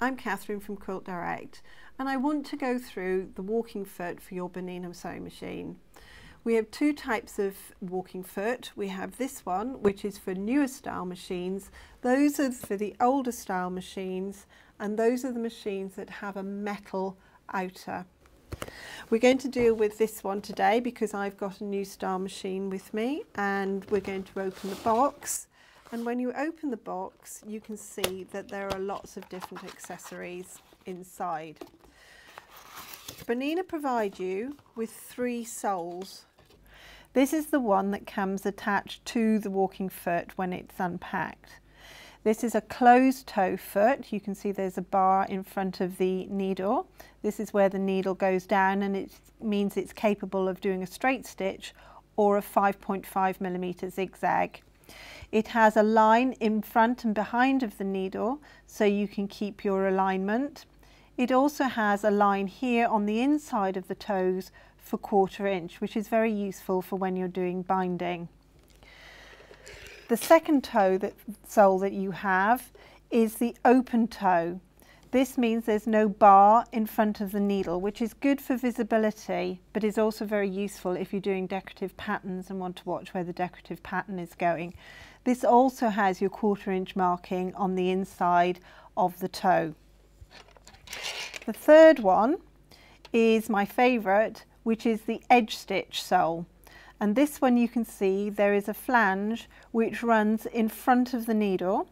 I'm Katherine from Quilt Direct, and I want to go through the walking foot for your Bernina sewing machine. We have two types of walking foot. We have this one, which is for newer style machines. Those are for the older style machines, and those are the machines that have a metal outer. We're going to deal with this one today because I've got a new style machine with me, and we're going to open the box. And when you open the box, you can see that there are lots of different accessories inside. Bernina provide you with 3 soles. This is the one that comes attached to the walking foot when it's unpacked. This is a closed toe foot. You can see there's a bar in front of the needle. This is where the needle goes down, and it means it's capable of doing a straight stitch or a 5.5mm zigzag. It has a line in front and behind of the needle so you can keep your alignment. It also has a line here on the inside of the toes for 1/4 inch, which is very useful for when you're doing binding. The second sole that you have is the open toe. This means there's no bar in front of the needle, which is good for visibility, but is also very useful if you're doing decorative patterns and want to watch where the decorative pattern is going. This also has your 1/4 inch marking on the inside of the toe. The third one is my favourite, which is the edge stitch sole. And this one, you can see there is a flange which runs in front of the needle,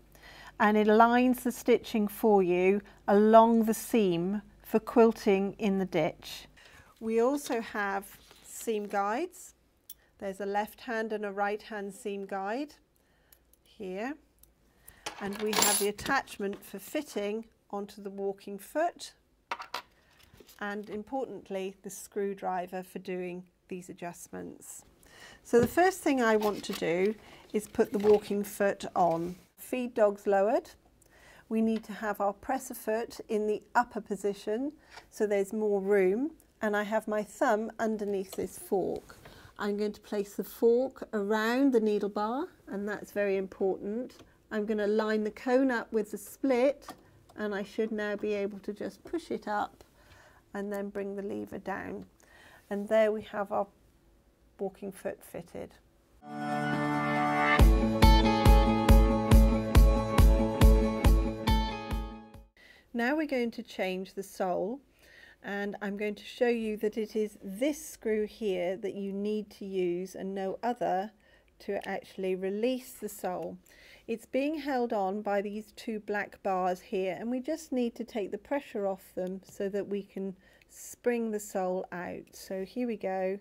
and it aligns the stitching for you along the seam for quilting in the ditch. We also have seam guides. There's a left hand and a right hand seam guide here, and we have the attachment for fitting onto the walking foot, and importantly the screwdriver for doing these adjustments. So the first thing I want to do is put the walking foot on. Feed dogs lowered. We need to have our presser foot in the upper position so there's more room, and I have my thumb underneath this fork. I'm going to place the fork around the needle bar, and that's very important. I'm going to line the cone up with the split, and I should now be able to just push it up and then bring the lever down. And there we have our walking foot fitted. Now we're going to change the sole, and I'm going to show you that it is this screw here that you need to use and no other to actually release the sole. It's being held on by these 2 black bars here, and we just need to take the pressure off them so that we can spring the sole out. So here we go,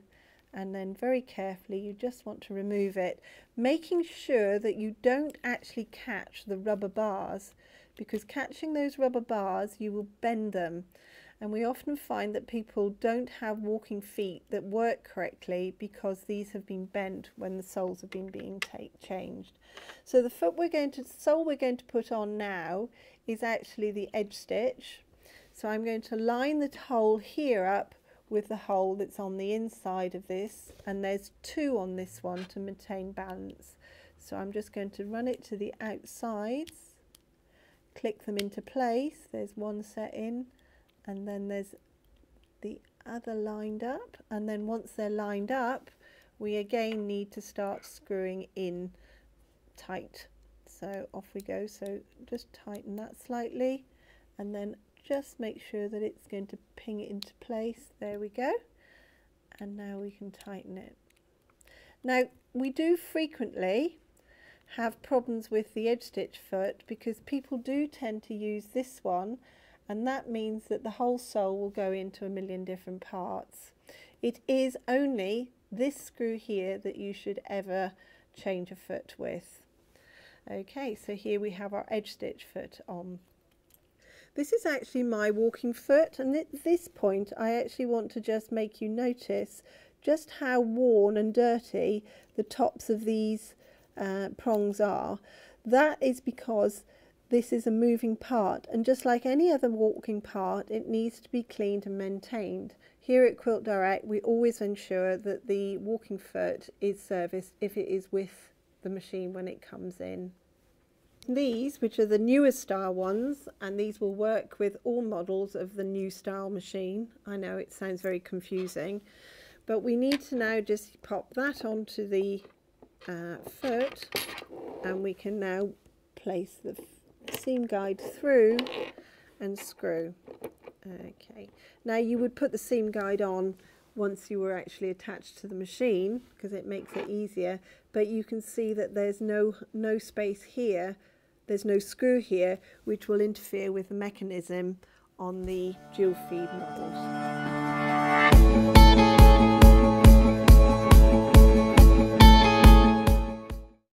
and then very carefully you just want to remove it, making sure that you don't actually catch the rubber bars, because catching those rubber bars you will bend them, and we often find that people don't have walking feet that work correctly because these have been bent when the soles have been being changed. So the sole we're going to put on now is actually the edge stitch. So I'm going to line the hole here up with the hole that's on the inside of this, and there's 2 on this one to maintain balance. So I'm just going to run it to the outsides, click them into place. There's one set in, and then there's the other lined up, and then once they're lined up we again need to start screwing in tight. So off we go. So just tighten that slightly, and then just make sure that it's going to ping it into place. There we go, and now we can tighten it. Now we do frequently have problems with the edge stitch foot because people do tend to use this one, and that means that the whole sole will go into a million different parts. It is only this screw here that you should ever change a foot with. Okay, so here we have our edge stitch foot on. This is actually my walking foot, and at this point I actually want to just make you notice just how worn and dirty the tops of these prongs are. That is because this is a moving part, and just like any other walking part, it needs to be cleaned and maintained. Here at Quilt Direct we always ensure that the walking foot is serviced if it is with the machine when it comes in. These, which are the newer style ones, and these will work with all models of the new style machine. I know it sounds very confusing, but we need to now just pop that onto the foot, and we can now place the seam guide through and screw. Okay, now you would put the seam guide on once you were actually attached to the machine because it makes it easier, but you can see that there's no space here, there's no screw here, which will interfere with the mechanism on the dual feed models.